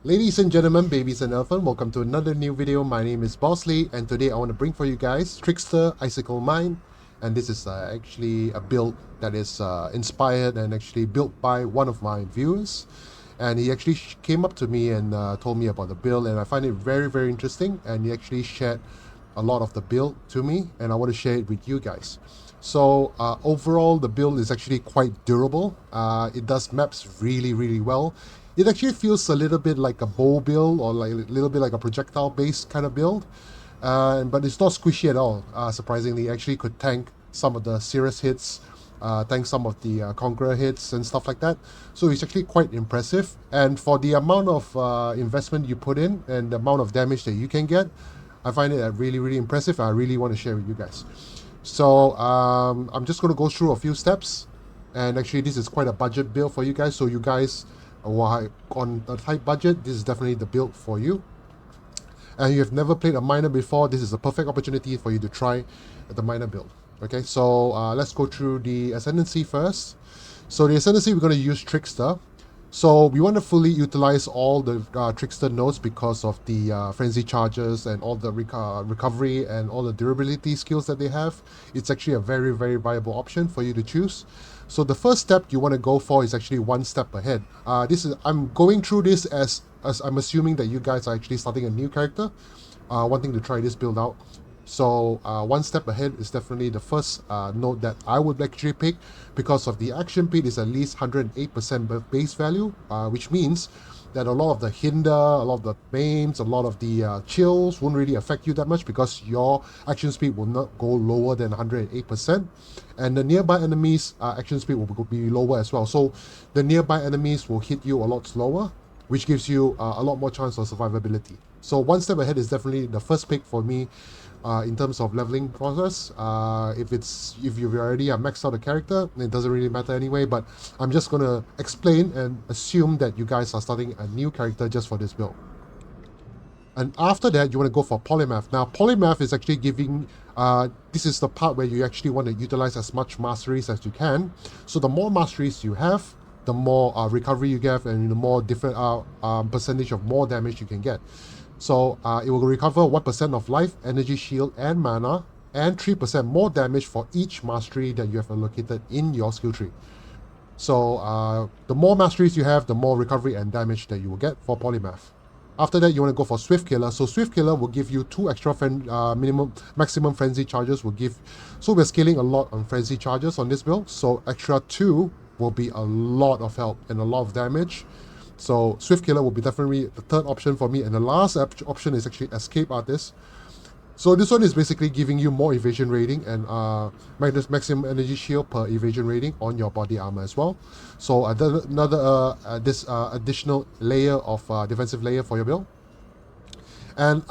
Ladies and gentlemen, babies and elephant, welcome to another new video. My name is Bosley, and today I want to bring for you guys Trickster Icicle Mine. And this is actually a build that is inspired and actually built by one of my viewers. And he actually came up to me and told me about the build, and I find it very interesting. And he actually shared a lot of the build to me, and I want to share it with you guys. So overall, the build is actually quite durable. It does maps really well. It actually feels a little bit like a bow build, or like a little bit like a projectile based kind of build, but it's not squishy at all. Surprisingly, it actually could tank some of the serious hits, tank some of the Conqueror hits and stuff like that. So it's actually quite impressive, and for the amount of investment you put in and the amount of damage that you can get, I find it really impressive. I really want to share with you guys. So I'm just going to go through a few steps, and actually this is quite a budget build for you guys, so you guys on a tight budget, this is definitely the build for you. And you have never played a miner before, this is a perfect opportunity for you to try the miner build. Okay, so let's go through the Ascendancy first. So the Ascendancy, we're going to use Trickster. So we want to fully utilize all the Trickster nodes because of the frenzy charges and all the recovery and all the durability skills that they have. It's actually a very viable option for you to choose. So the first step you want to go for is actually one step ahead. I'm going through this as I'm assuming that you guys are actually starting a new character, wanting to try this build out. So one step ahead is definitely the first node that I would actually pick, because of the action speed is at least 108% base value, which means that a lot of the hinder, a lot of the maims, a lot of the chills won't really affect you that much, because your action speed will not go lower than 108%, and the nearby enemies action speed will be lower as well. So the nearby enemies will hit you a lot slower, which gives you a lot more chance of survivability. So one step ahead is definitely the first pick for me in terms of leveling process. If you already maxed out a character, it doesn't really matter anyway, but I'm just going to explain and assume that you guys are starting a new character just for this build. And after that, you want to go for Polymath. Now, Polymath is actually giving, this is the part where you actually want to utilize as much masteries as you can. So the more masteries you have, the more recovery you get, and the more different percentage of more damage you can get. So it will recover 1% of life, energy, shield, and mana, and 3% more damage for each mastery that you have allocated in your skill tree. So the more masteries you have, the more recovery and damage that you will get for Polymath. After that, you want to go for Swift Killer. So Swift Killer will give you 2 extra maximum frenzy charges. So we're scaling a lot on frenzy charges on this build. So extra 2 will be a lot of help and a lot of damage. So Swift Killer will be definitely the third option for me, and the last option is actually Escape Artist. So this one is basically giving you more evasion rating and maximum energy shield per evasion rating on your body armor as well. So another additional layer of defensive layer for your build. And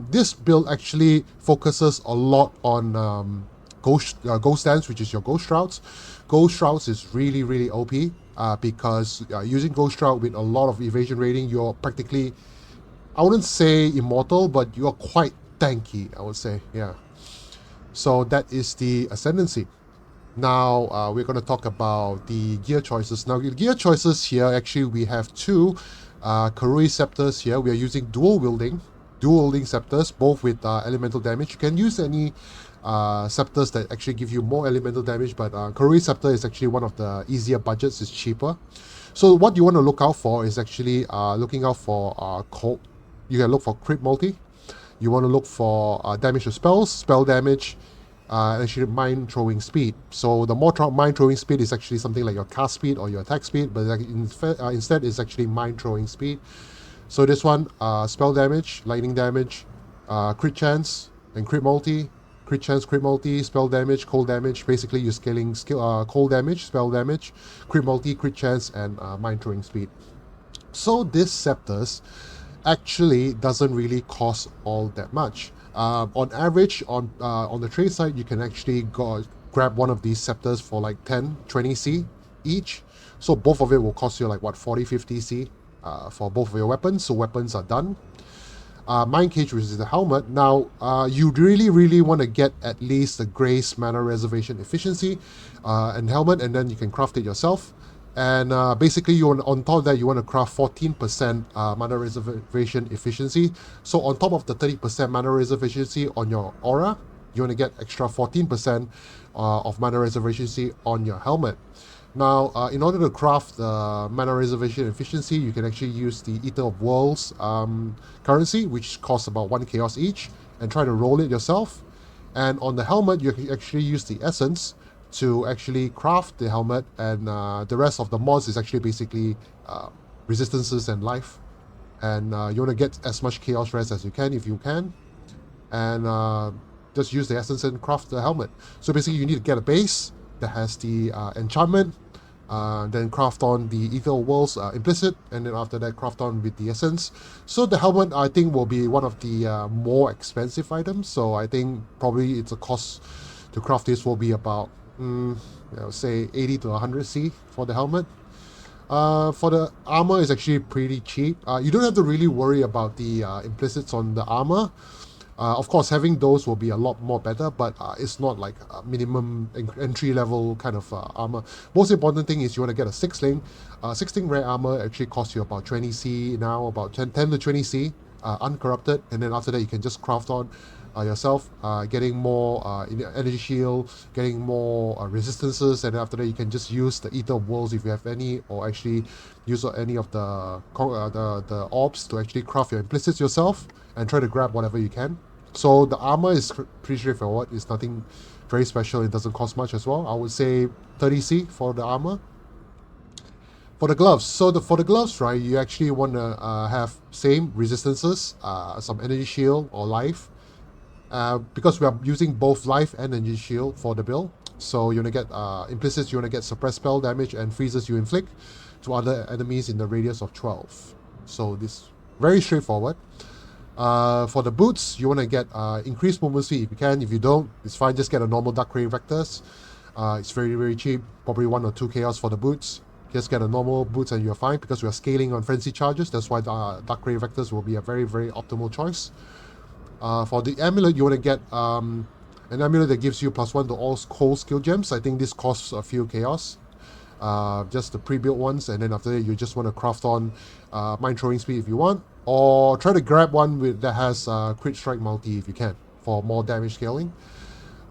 this build actually focuses a lot on Ghost Dance, which is your Ghost Shrouds. Ghost Shrouds is really OP because using Ghost Shroud with a lot of evasion rating, you're practically, I wouldn't say immortal, but you're quite tanky, I would say, yeah. So that is the Ascendancy. Now we're going to talk about the gear choices. Now the gear choices here, actually we have 2 Karui Scepters here. We are using dual wielding scepters, both with elemental damage. You can use any scepters that actually give you more elemental damage, but Karui Scepter is actually one of the easier budgets, it's cheaper. So what you want to look out for is actually looking out for you can look for crit multi. You want to look for damage to spells, spell damage, and actually mine throwing speed. So the more mine throwing speed is actually something like your cast speed or your attack speed, but instead it's actually mine throwing speed. So this one, spell damage, lightning damage, crit chance, and crit multi. Crit chance, crit multi, spell damage, cold damage. Basically, you're scaling cold damage, spell damage, crit multi, crit chance, and mine throwing speed. So this scepters actually doesn't really cost all that much. On average, on the trade side, you can actually grab one of these scepters for like 10-20 C each. So both of it will cost you like what, 40-50 C for both of your weapons. So weapons are done. Mind Cage, which is the helmet. Now, you really want to get at least the Grace Mana Reservation Efficiency and helmet, and then you can craft it yourself. And basically, on top of that, you want to craft 14% mana reservation efficiency. So on top of the 30% mana reservation efficiency on your aura, you want to get extra 14% of mana reservation efficiency on your helmet. Now, in order to craft the mana reservation efficiency, you can actually use the Ether of Worlds currency, which costs about 1 chaos each, and try to roll it yourself. And on the helmet, you can actually use the essence to actually craft the helmet, and the rest of the mods is actually basically resistances and life. And you want to get as much chaos res as you can if you can, and just use the essence and craft the helmet. So basically, you need to get a base that has the enchantment, then craft on the Ether Worlds implicit, and then after that craft on with the essence. So the helmet, I think, will be one of the more expensive items. So I think probably it's a cost to craft this will be about say 80 to 100 C for the helmet. For the armor, is actually pretty cheap. You don't have to really worry about the implicits on the armor. Of course, having those will be a lot more better, but it's not like a minimum entry level kind of armor. Most important thing is you want to get a 6-link. 6-link rare armor actually costs you about 20 C now, about 10 to 20 C, uncorrupted, and then after that you can just craft on yourself, getting more energy shield, getting more resistances, and after that you can just use the Ether Worlds if you have any, or actually use any of the orbs to actually craft your implicits yourself and try to grab whatever you can. So the armor is pretty straightforward. It's nothing very special. It doesn't cost much as well. I would say 30 C for the armor. For the gloves, so for the gloves, right, you actually want to have same resistances, some energy shield or life, because we are using both life and energy shield for the build. So you want to get implicits, you want to get suppressed spell damage and freezes you inflict to other enemies in the radius of 12. So this very straightforward. For the boots, you want to get increased movement speed if you can. If you don't, it's fine. Just get a normal Dark Ray Vectors. It's very, very cheap. Probably 1 or 2 chaos for the boots. Just get a normal boots and you're fine, because we are scaling on frenzy charges. That's why the Dark Ray Vectors will be a very, very optimal choice. For the amulet, you want to get an amulet that gives you +1 to all cold skill gems. I think this costs a few chaos. Just the pre-built ones, and then after that you just want to craft on mind throwing speed if you want, or try to grab one that has crit strike multi if you can, for more damage scaling.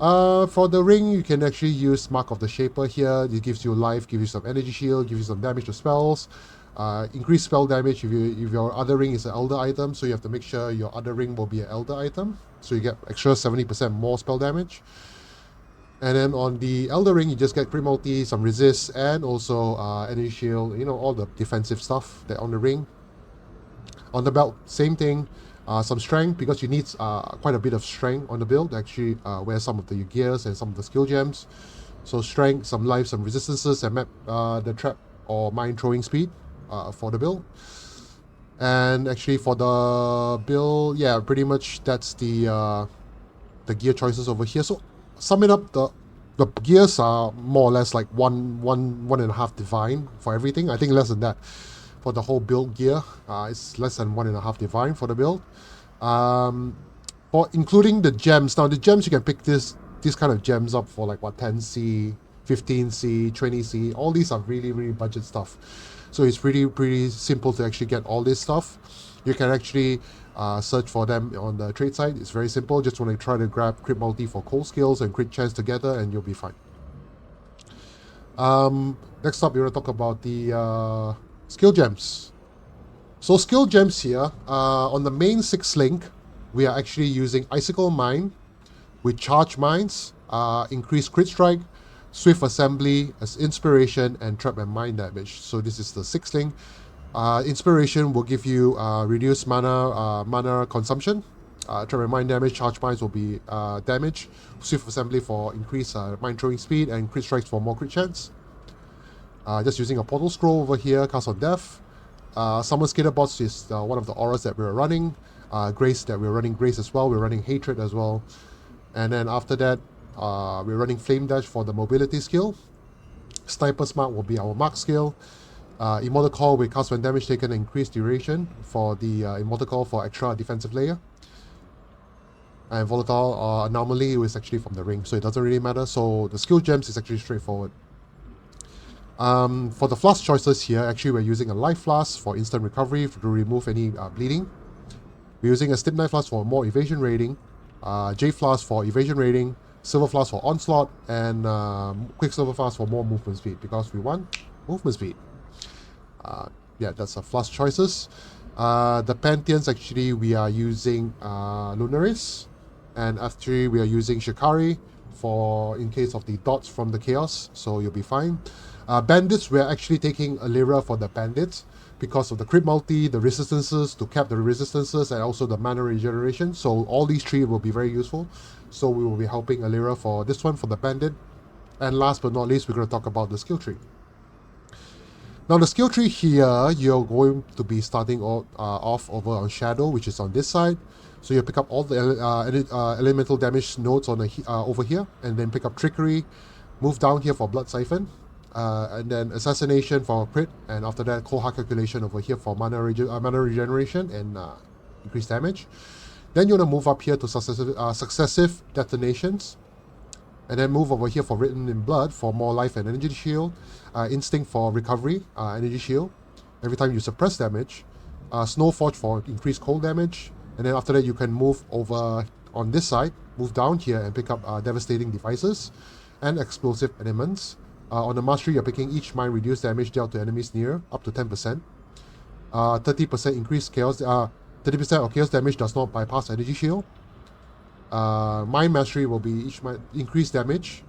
For the ring, you can actually use Mark of the Shaper here. It gives you life, gives you some energy shield, gives you some damage to spells, increase spell damage if your other ring is an elder item, so you have to make sure your other ring will be an elder item, so you get extra 70% more spell damage. And then on the Elder Ring, you just get crit multi, some resist, and also energy shield, you know, all the defensive stuff that on the ring. On the belt, same thing, some strength, because you need quite a bit of strength on the build to actually wear some of the gears and some of the skill gems. So strength, some life, some resistances, and map the trap or mind throwing speed for the build. And actually for the build, yeah, pretty much that's the gear choices over here. So summing up, the gears are more or less like one and a half divine for everything. I think less than that for the whole build gear. It's less than 1.5 divine for the build. For including the gems. Now the gems, you can pick these kind of gems up for like what, 10C, 15C, 20C. All these are really, really budget stuff. So it's pretty simple to actually get all this stuff. You can actually search for them on the trade site. It's very simple. Just want to try to grab crit multi for cold skills and crit chance together, and you'll be fine. Next up, we're going to talk about the skill gems. So skill gems here, on the main 6-link, we are actually using Icicle Mine with Charge Mines, increased crit strike, Swift Assembly as inspiration, and trap and mind damage. So this is the 6-link. Inspiration will give you reduced mana consumption. Trap and mind damage, charge mines will be damage. Swift Assembly for increased mind throwing speed, and crit strikes for more crit chance. Just using a portal scroll over here, cast on death. Summon Skater Bots is one of the auras that we're running. Grace that we're running Grace as well. We're running Hatred as well. And then after that, we're running Flame Dash for the mobility skill. Sniper Smart will be our mark skill. Immortal Call with cast when damage taken, increased duration for the Immortal Call for extra defensive layer. And Volatile Anomaly is actually from the ring, so it doesn't really matter. So the skill gems is actually straightforward. For the Flask choices here, actually we're using a Life Flask for instant recovery to remove any bleeding. We're using a Stip Knife Flask for more evasion rating, J Flask for evasion rating, Silver Flask for onslaught, and Quicksilver Flask for more movement speed, because we want movement speed. Yeah, that's our Flask choices. The Pantheons, actually we are using Lunaris, and F3 we are using Shikari for in case of the dots from the chaos, so you'll be fine. Bandits, we're actually taking Alira for the Bandits because of the crit multi, the resistances to cap the resistances, and also the mana regeneration. So all these three will be very useful. So we will be helping Alira for this one, for the Bandit. And last but not least, we're going to talk about the skill tree. Now the skill tree here, you're going to be starting off over on Shadow, which is on this side. So you pick up all the elemental damage nodes on the, over here, and then pick up Trickery, move down here for Blood Siphon, and then Assassination for crit, and after that Cold Heart Calculation over here for mana regeneration and increased damage. Then you want to move up here to successive detonations, and then move over here for Written in Blood for more life and energy shield, Instinct for recovery, energy shield every time you suppress damage, Snowforge for increased cold damage, and then after that you can move over on this side, move down here and pick up Devastating Devices and Explosive Elements. On the Mastery, you're picking each mine reduced damage dealt to enemies near up to 10%. 30% increased chaos. 30% of chaos damage does not bypass energy shield. Mine Mastery will be each mine increased damage,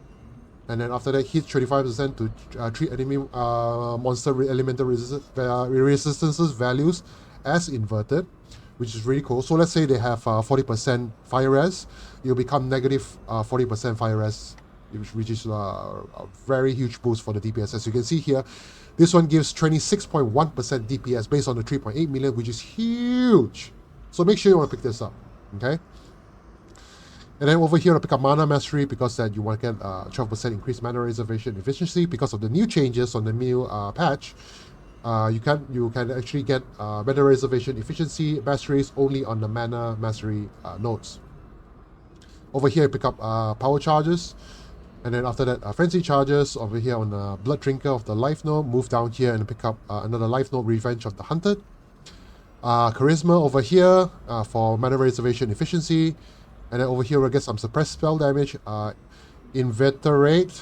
and then after that hit 35% to treat enemy monster elemental resistances values as inverted, which is really cool. So let's say they have 40% fire res, you'll become negative 40% fire res, which is a very huge boost for the DPS. As you can see here, this one gives 26.1% DPS based on the 3.8 million, which is huge. So make sure you want to pick this up, okay? And then over here, I pick up Mana Mastery because that you want to get 12% increased mana reservation efficiency because of the new changes on the new patch. You can actually get mana reservation efficiency masteries only on the Mana Mastery nodes. Over here, I pick up Power Charges. And then after that, Frenzy Charges over here on the Blood Drinker of the Life Node. Move down here and pick up another Life Node, Revenge of the Hunted. Charisma over here for mana reservation efficiency. And then over here we'll get some suppressed spell damage. Inveterate.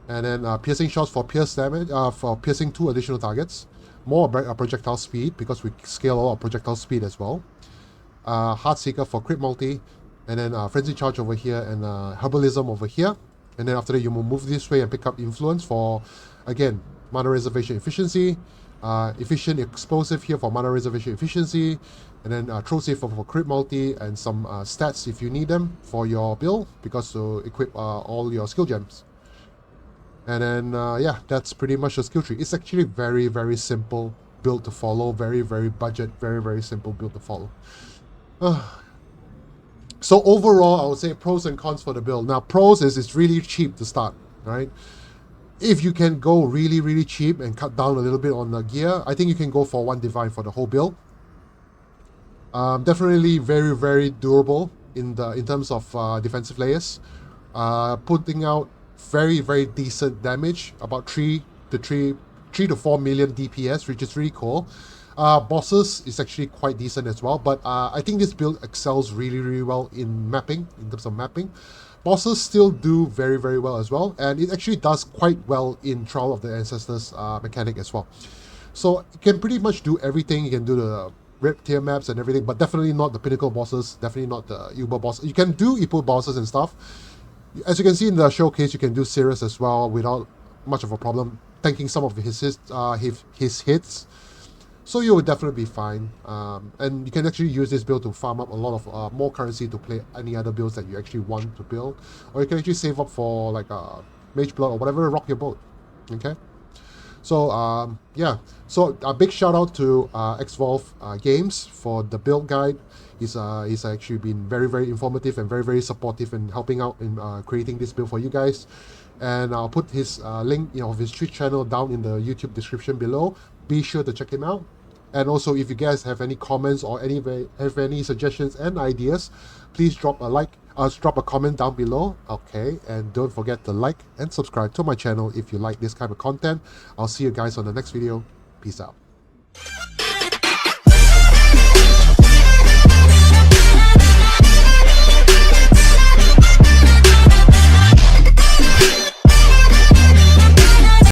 And then Piercing Shots for pierce damage, for piercing 2 additional targets. More projectile speed because we scale a lot of projectile speed as well. Heartseeker for crit multi. And then Frenzy Charge over here and Herbalism over here. And then after that, you will move this way and pick up Influence for, again, mana reservation efficiency. Efficient Explosive here for mana reservation efficiency. And then Throw Save for crit multi and some stats if you need them for your build, because to equip all your skill gems. And then, yeah, that's pretty much the skill tree. It's actually very, very simple build to follow. Very, very budget, very, very simple build to follow. So overall, I would say pros and cons for the build. Now, pros is it's really cheap to start, right? If you can go really, really cheap and cut down a little bit on the gear, I think you can go for 1 Divine for the whole build. Definitely very, very durable in terms of defensive layers. Putting out very, very decent damage, about 3 to 4 million DPS, which is really cool. Bosses is actually quite decent as well, but I think this build excels really, really well in mapping, in terms of mapping. Bosses still do very, very well as well, and it actually does quite well in Trial of the Ancestors mechanic as well. So you can pretty much do everything. You can do the rip tier maps and everything, but definitely not the pinnacle bosses, definitely not the Uber bosses. You can do Epo bosses and stuff. As you can see in the showcase, you can do Sirius as well without much of a problem, tanking some of his hits. So you will definitely be fine, and you can actually use this build to farm up a lot of more currency to play any other builds that you actually want to build, or you can actually save up for like Mage Blood or whatever, rock your boat. Okay, so yeah, so a big shout out to Xvolve Games for the build guide. He's actually been very, very informative and very, very supportive in helping out in creating this build for you guys. And I'll put his link of his Twitch channel down in the YouTube description below. Be sure to check him out. And also, if you guys have any comments or have any suggestions and ideas, please drop a like Just drop a comment down below. Okay, and don't forget to like and subscribe to my channel if you like this kind of content. I'll see you guys on the next video. Peace out.